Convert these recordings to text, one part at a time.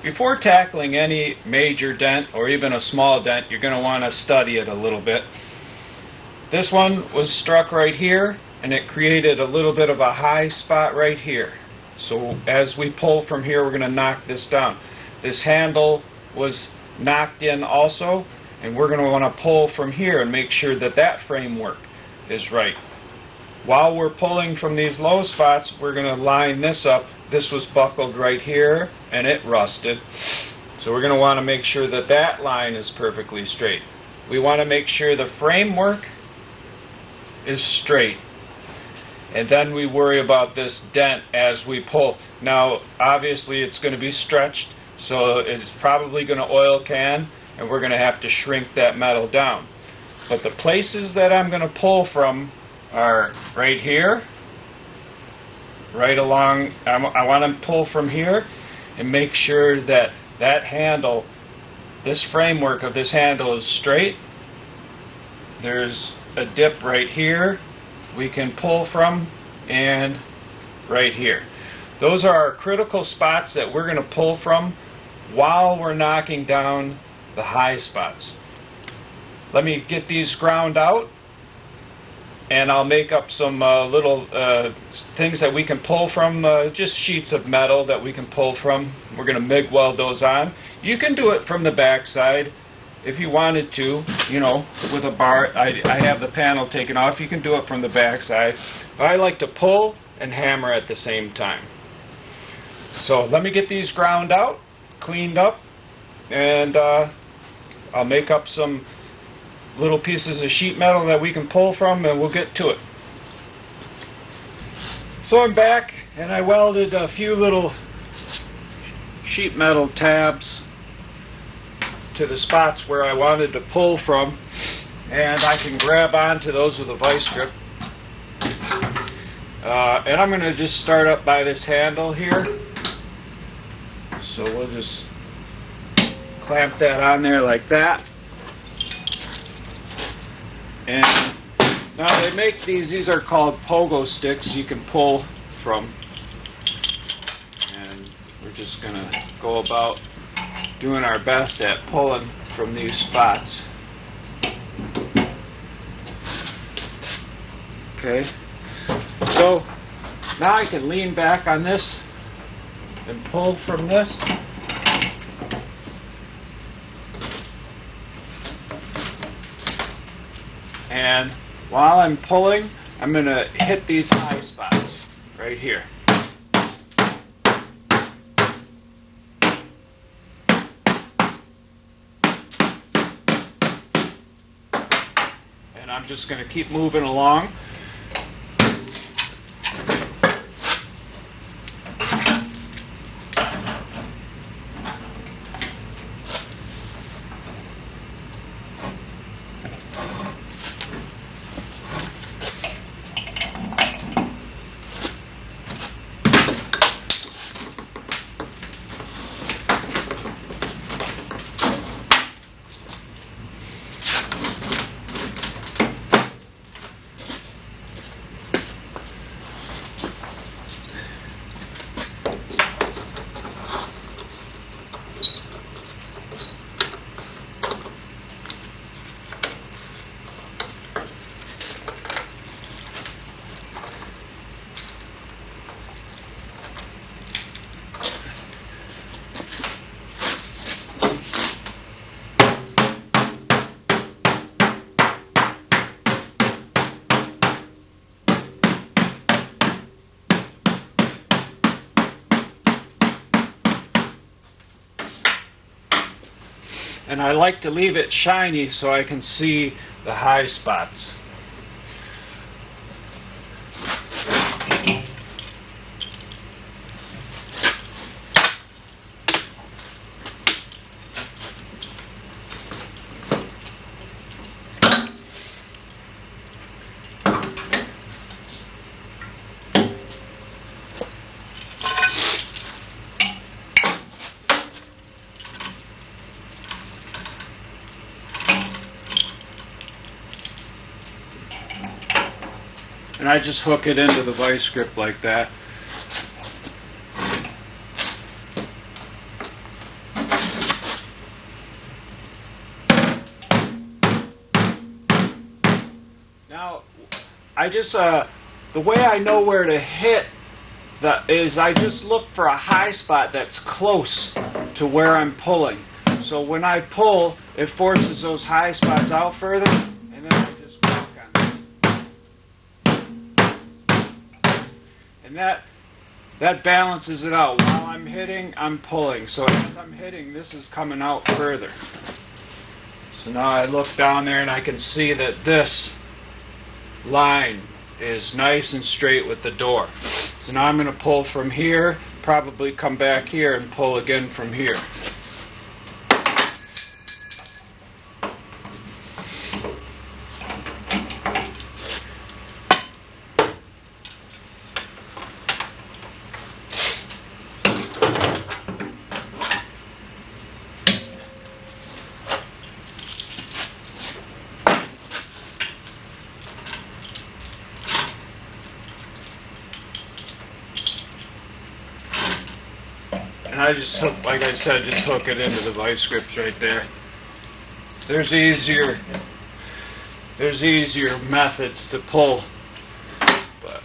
Before tackling any major dent or even a small dent, you're going to want to study it a little bit. This one was struck right here, and it created a little bit of a high spot right here. So as we pull from here, we're going to knock this down. This handle was knocked in also, and we're going to want to pull from here and make sure that that framework is right. While we're pulling from these low spots, we're going to line this up. This was buckled right here, and it rusted. So we're going to want to make sure that that line is perfectly straight. We want to make sure the framework is straight. And then we worry about this dent as we pull. Now, obviously, it's going to be stretched, so it's probably going to oil can, and we're going to have to shrink that metal down. But the places that I'm going to pull from are right here, right along. I want to pull from here and make sure that that handle, this framework of this handle is straight. There's a dip right here we can pull from, and right here. Those are our critical spots that we're going to pull from while we're knocking down the high spots. Let me get these ground out, and I'll make up some little things that we can pull from, just sheets of metal that we can pull from. We're going to MIG weld those on. You can do it from the back side if you wanted to, you know, with a bar. I have the panel taken off. You can do it from the back side. But I like to pull and hammer at the same time. So let me get these ground out, cleaned up, and I'll make up some little pieces of sheet metal that we can pull from, and we'll get to it. So I'm back, and I welded a few little sheet metal tabs to the spots where I wanted to pull from, and I can grab onto those with a vice grip. And I'm going to just start up by this handle here. So we'll just clamp that on there like that. And now they make these are called pogo sticks you can pull from. And we're just going to go about doing our best at pulling from these spots. Okay, so now I can lean back on this and pull from this. And while I'm pulling, I'm going to hit these high spots right here. And I'm just going to keep moving along. And I like to leave it shiny so I can see the high spots. And I just hook it into the vice grip like that. I just the way I know where to hit is I just look for a high spot that's close to where I'm pulling. So when I pull, it forces those high spots out further, and then I just walk on them. And that balances it out. While I'm hitting, I'm pulling. So as I'm hitting, this is coming out further. So now I look down there and I can see that this line is nice and straight with the door. So now I'm going to pull from here, probably come back here and pull again from here. And I just hook, like I said, just hook it into the vice grips right there. There's easier methods to pull, but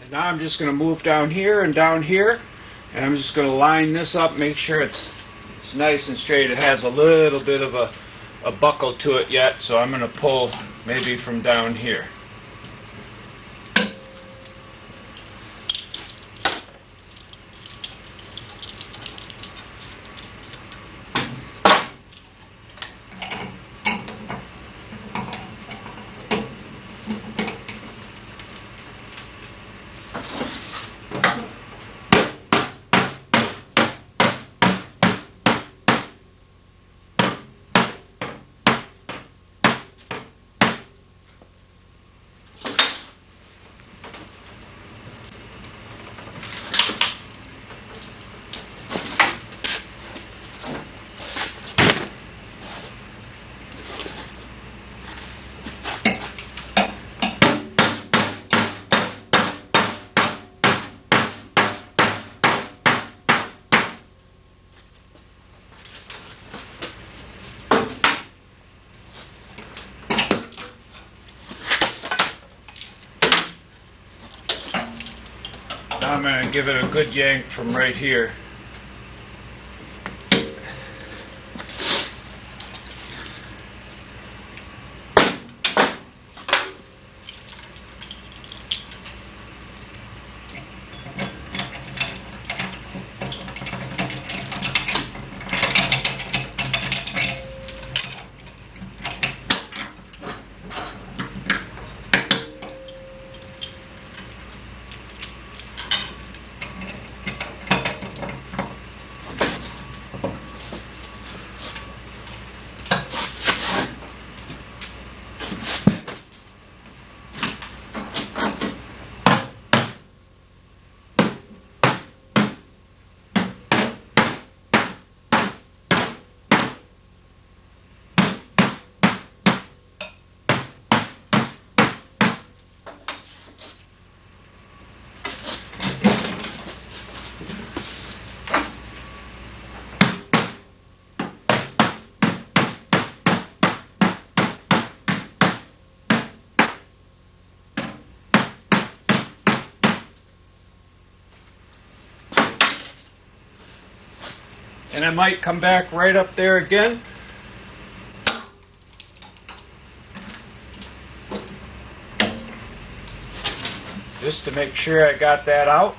now I'm just going to move down here, and I'm just going to line this up, make sure it's nice and straight. It has a little bit of a buckle to it yet, so I'm going to pull maybe from down here. I'm going to give it a good yank from right here. And I might come back right up there again. Just to make sure I got that out.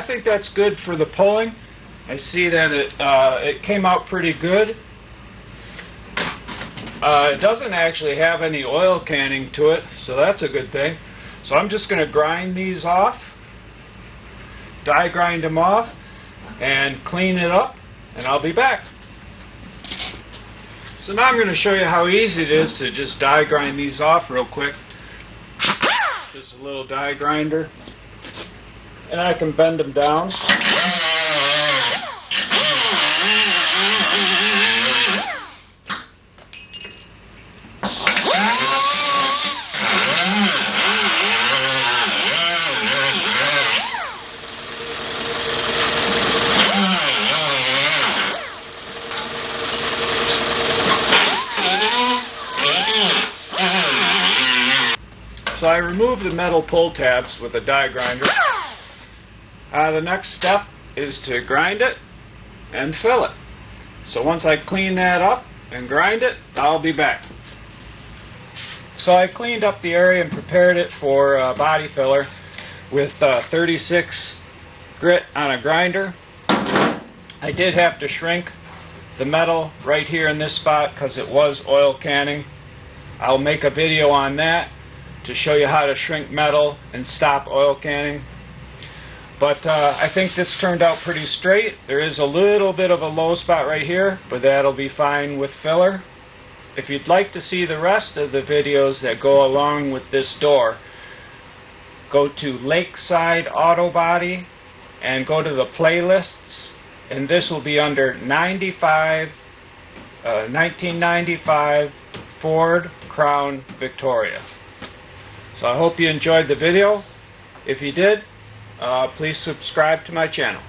think that's good for the pulling. I see that it came out pretty good. It doesn't actually have any oil canning to it, so that's a good thing. So I'm just going to grind these off, die grind them off, and clean it up, and I'll be back. So now I'm going to show you how easy it is to just die grind these off real quick. Just a little die grinder, and I can bend them down. So I remove the metal pull tabs with a die grinder. The next step is to grind it and fill it. So once I clean that up and grind it, I'll be back. So I cleaned up the area and prepared it for body filler with 36 grit on a grinder. I did have to shrink the metal right here in this spot because it was oil canning. I'll make a video on that to show you how to shrink metal and stop oil canning. But I think this turned out pretty straight. There is a little bit of a low spot right here, but that'll be fine with filler. If you'd like to see the rest of the videos that go along with this door, go to Lakeside Autobody and go to the playlists, and this will be under 1995 Ford Crown Victoria. So I hope you enjoyed the video. If you did, please subscribe to my channel.